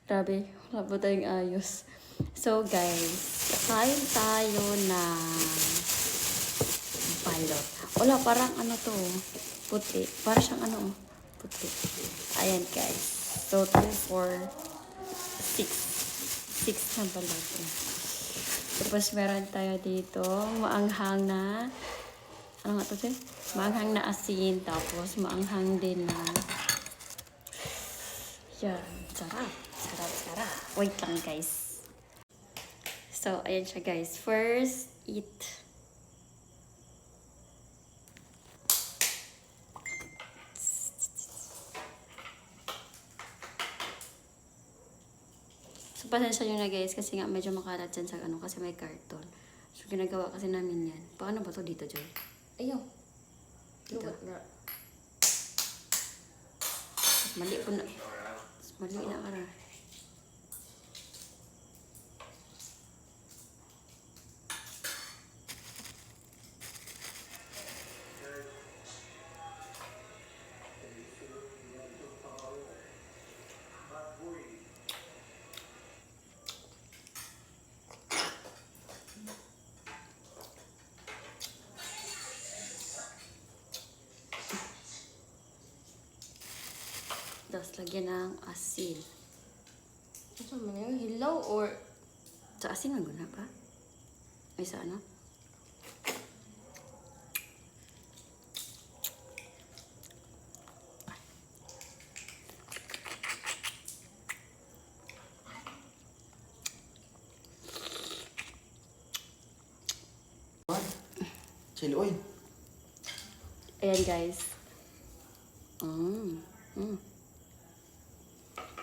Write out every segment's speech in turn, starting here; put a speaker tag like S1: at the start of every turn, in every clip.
S1: Grabe, wala po tayong ayos. So guys, kain tayo ng balot. Wala, parang ano to, puti. Parang siyang ano, puti. Ayan guys. Total for 6 na balot. Tapos meron tayo dito, maanghang na, ano nga to? Maanghang na asin, tapos maanghang din na, yan, sarap. Sarap. Wait lang guys. So, ayan siya guys. First, eat. So, pasensya nyo na guys kasi nga medyo makalat dyan sa ano kasi may karton. So, ginagawa kasi namin yan. Paano ba to dito, Joy? Ayaw. Dito. Mali po na. Mali na kara. Tapos lagyan ng asin.
S2: Ano man yun? Hilaw or...
S1: Sa asin ang guna pa? Ay, sa ano?
S3: Chili oil.
S1: Ayan guys.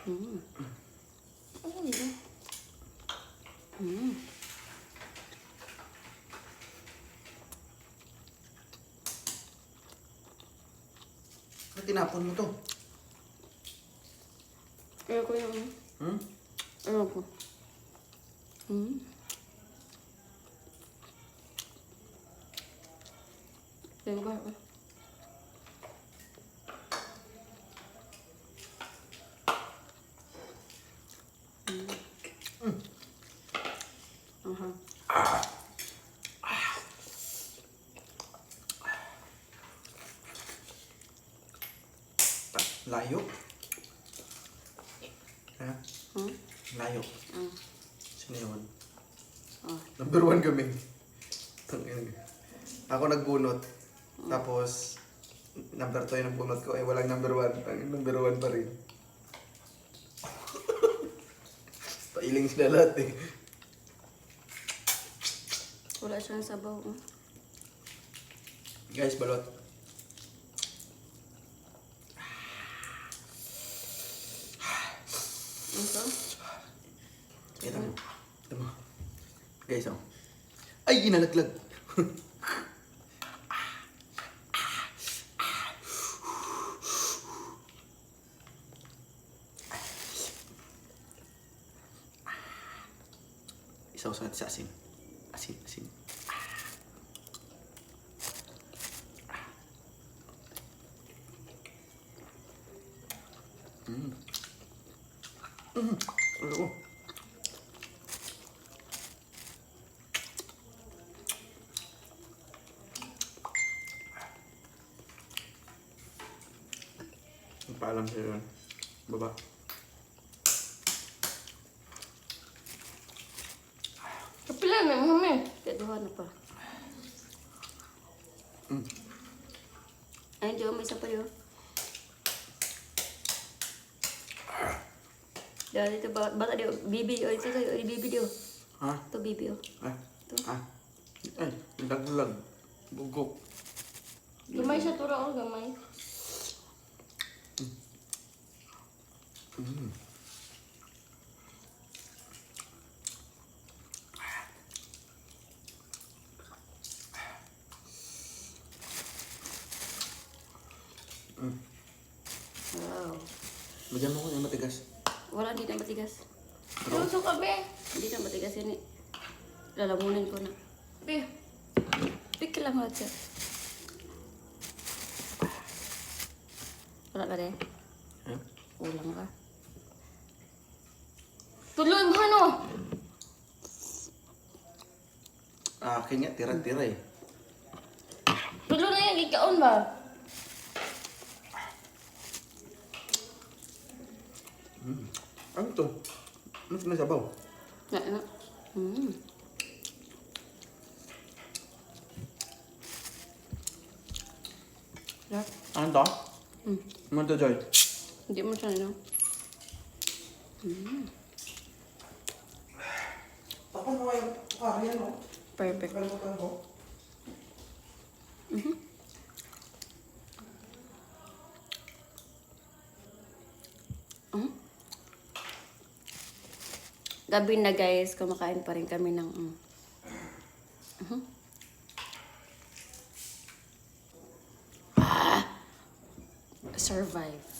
S2: Ano nito?
S3: Bakit tinapon mo to?
S1: Ayaw ko yung
S3: Hmm?
S1: ayaw ko. Ayaw ba?
S3: Layo. Ha? Layo. Sino yun?
S1: Oh.
S3: Number 1 kami. Ako nagbunot. Tapos, number 2 yung nagbunot ko. Eh, walang number 1. Ang number 1 pa rin. Pailing sila lahat eh.
S1: Wala siyang sabaw.
S3: Guys, balot.
S1: Ito?
S3: Ito mo. Ito mo. Guys, oh. Ay, ginalaglag. Isaw sa natin sa asin. Asin. Ano? Paalam sa'yo yun. Baba.
S2: Kapila na, mami.
S1: Kaduhan na pa. Ayun, Joe, may isa pa yun. Dahil ito, bata diyo, bibi, o ito, bibi diyo.
S3: Ha?
S1: Ito, bibi, o.
S3: Ito? Ay, laglag. Bugok.
S2: Gamay siya tura o gamay.
S1: Wow.
S3: Bigyan mo ko yung matigas.
S1: Wala, hindi na matigas.
S2: Luso ka, be.
S1: Hindi na matigas yun eh. Lalamunin ko na.
S2: Be.
S1: Pick lang ako siya. Wala ka rin?
S3: Ha?
S1: Ulang ka.
S2: Tuloy mo ano?
S3: Akin nga, tira-tira eh.
S2: Tuloy na yan, ikaon ba?
S3: Ano to? Ano sinasabaw?
S1: Na. Sarap.
S3: Ano to? Ano to, Joy?
S1: Hindi mo siya, no?
S3: Tapos mo yung kari, ano?
S1: Perfect.
S3: Kalimutan ko.
S1: Gabi na guys, kumakain pa rin kami ng survive.